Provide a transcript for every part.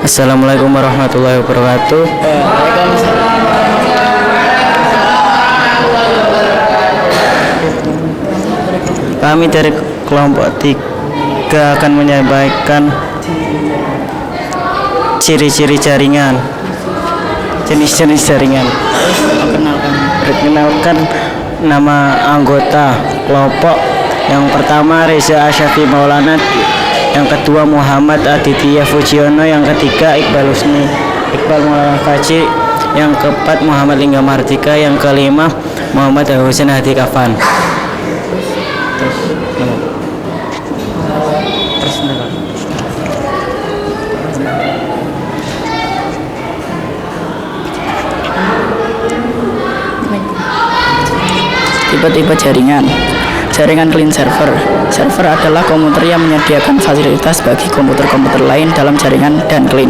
Assalamualaikum warahmatullahi wabarakatuh. Kami dari kelompok 3 akan menyampaikan ciri-ciri jaringan, jenis-jenis jaringan. Perkenalkan nama anggota kelompok. Yang pertama Reza Asyafi Maulana, yang kedua Muhammad Aditya Fujiono, yang ketiga Iqbal Maulana Faji, yang keempat Muhammad Lingga Mardika, yang kelima Muhammad Husain Hadi Kafan. Tipe-tipe jaringan. Jaringan clean server. Server adalah komputer yang menyediakan fasilitas bagi komputer-komputer lain dalam jaringan dan clean.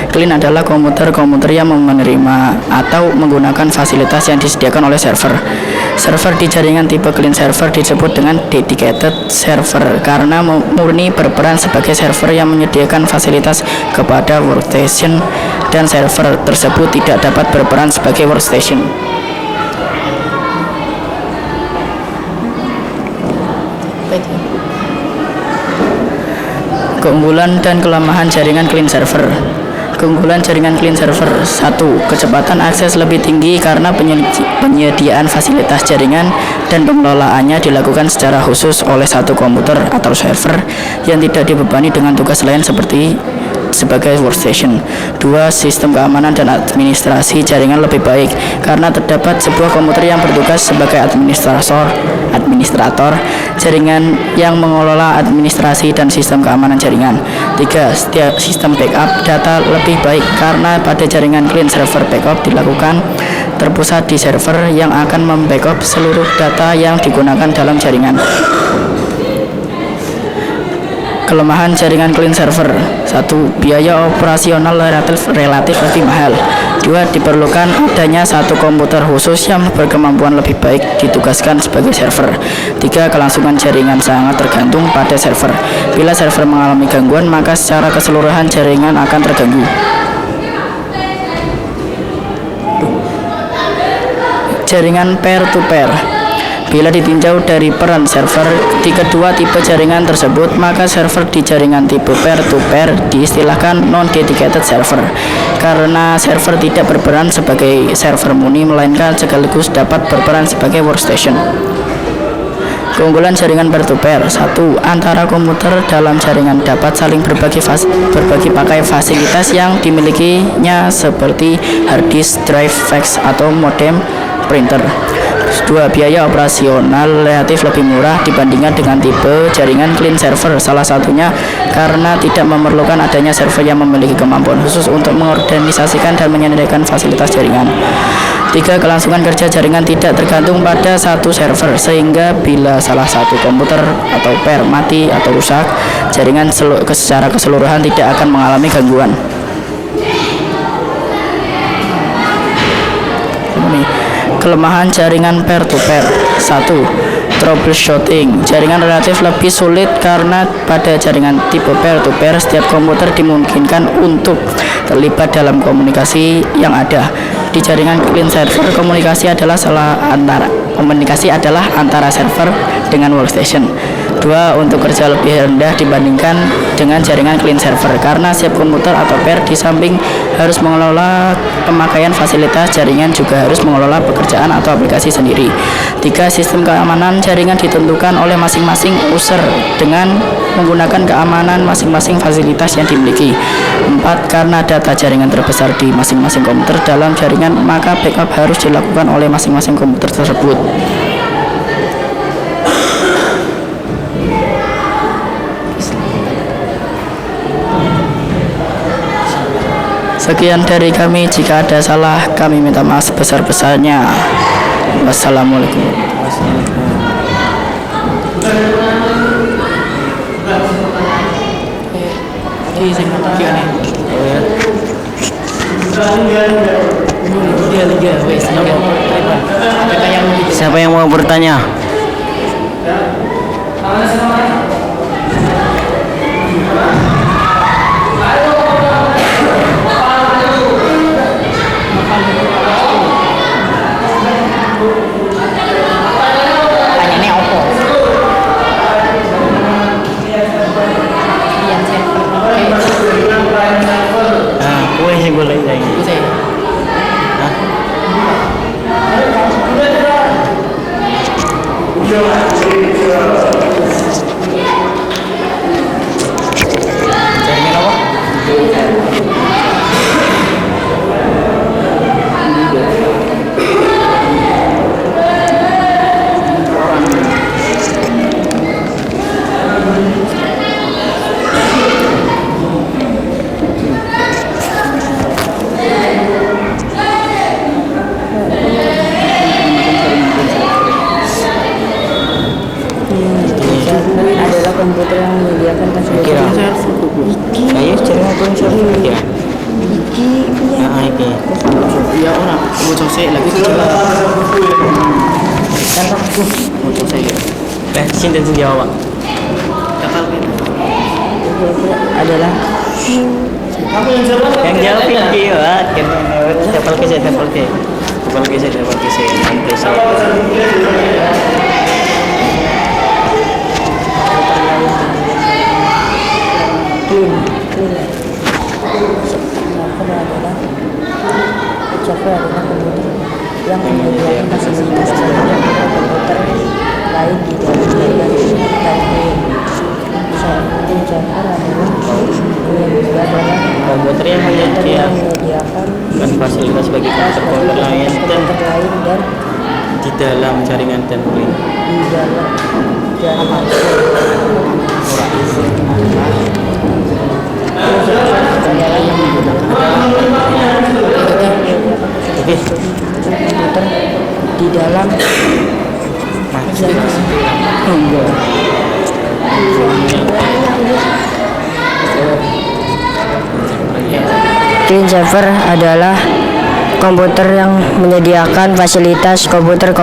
Clean adalah komputer-komputer yang menerima atau menggunakan fasilitas yang disediakan oleh server. Server di jaringan tipe clean server disebut dengan dedicated server karena murni berperan sebagai server yang menyediakan fasilitas kepada workstation, dan server tersebut tidak dapat berperan sebagai workstation. Keunggulan dan kelemahan jaringan clean server. Keunggulan jaringan clean server: 1. Kecepatan akses lebih tinggi karena penyediaan fasilitas jaringan dan pengelolaannya dilakukan secara khusus oleh satu komputer atau server yang tidak dibebani dengan tugas lain sebagai workstation. 2. Sistem keamanan dan administrasi jaringan lebih baik karena terdapat sebuah komputer yang bertugas sebagai administrator jaringan yang mengelola administrasi dan sistem keamanan jaringan. 3. Setiap sistem backup data lebih baik karena pada jaringan clean server backup dilakukan terpusat di server yang akan membackup seluruh data yang digunakan dalam jaringan. Kelemahan jaringan clean server: 1. Biaya operasional relatif lebih mahal. 2. Diperlukan adanya satu komputer khusus yang berkemampuan lebih baik ditugaskan sebagai server. 3. Kelangsungan jaringan sangat tergantung pada server. Bila server mengalami gangguan, maka secara keseluruhan jaringan akan terganggu. Jaringan peer-to-peer. Bila ditinjau dari peran server di kedua tipe jaringan tersebut, maka server di jaringan tipe peer-to-peer diistilahkan non-dedicated server karena server tidak berperan sebagai server murni melainkan sekaligus dapat berperan sebagai workstation. Keunggulan jaringan peer-to-peer: 1. Antara komputer dalam jaringan dapat saling berbagi pakai fasilitas yang dimilikinya seperti hard disk, drive, fax, atau modem, printer. 2. Biaya operasional relatif lebih murah dibandingkan dengan tipe jaringan clean server, salah satunya karena tidak memerlukan adanya server yang memiliki kemampuan khusus untuk mengorganisasikan dan menyediakan fasilitas jaringan. 3. Kelangsungan kerja jaringan tidak tergantung pada satu server, sehingga bila salah satu komputer atau peer mati atau rusak, jaringan secara keseluruhan tidak akan mengalami gangguan. Kelemahan jaringan peer-to-peer: 1. Troubleshooting. Jaringan relatif lebih sulit karena pada jaringan tipe peer-to-peer setiap komputer dimungkinkan untuk terlibat dalam komunikasi yang ada. Di jaringan clean server, komunikasi adalah antara server dengan workstation. 2. Untuk kerja lebih rendah dibandingkan dengan jaringan clean server karena setiap komputer atau peer di samping harus mengelola pemakaian fasilitas jaringan juga harus mengelola pekerjaan atau aplikasi sendiri. 3. Sistem keamanan jaringan ditentukan oleh masing-masing user dengan menggunakan keamanan masing-masing fasilitas yang dimiliki. 4. Karena data jaringan terbesar di masing-masing komputer dalam jaringan, maka backup harus dilakukan oleh masing-masing komputer tersebut. Sekian dari kami, jika ada salah kami minta maaf sebesar-besarnya. Wassalamualaikum. Siapa yang mau bertanya? Wes sing golek saiki. Iku sih. Hah? Jaringan apa? Adalah komputer yang menyediakan Kira. fasilitas Ayo jaringan kurang siapa kira? Nah, iki. Iya ora, bocor sih lagi coba. Bocor sih. Sinten sing jawab, Pak? Kakak adalah Yang jawab iki, Pak. Tepal ke saya. Nanti saya. clean software adalah komputer yang menyediakan fasilitas komputer lain di dalam jaringan dan software adalah Komputer yang menyediakan fasilitas bagi komputer lain dan di dalam jaringan dan di dalam jaringan Oke. komputer di dalam Clean server adalah komputer yang menyediakan fasilitas komputer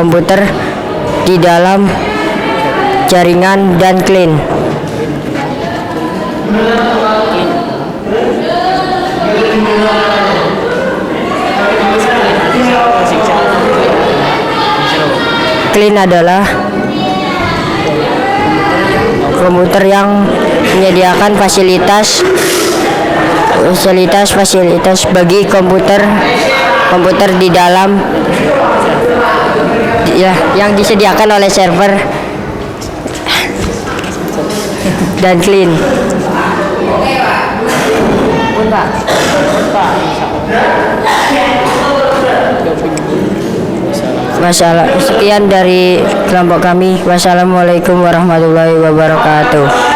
di dalam jaringan dan clean. Clean adalah komputer yang menyediakan fasilitas bagi komputer di dalam ya yang disediakan oleh server dan clean. Masalah sekian dari kelompok kami. Wassalamualaikum warahmatullahi wabarakatuh.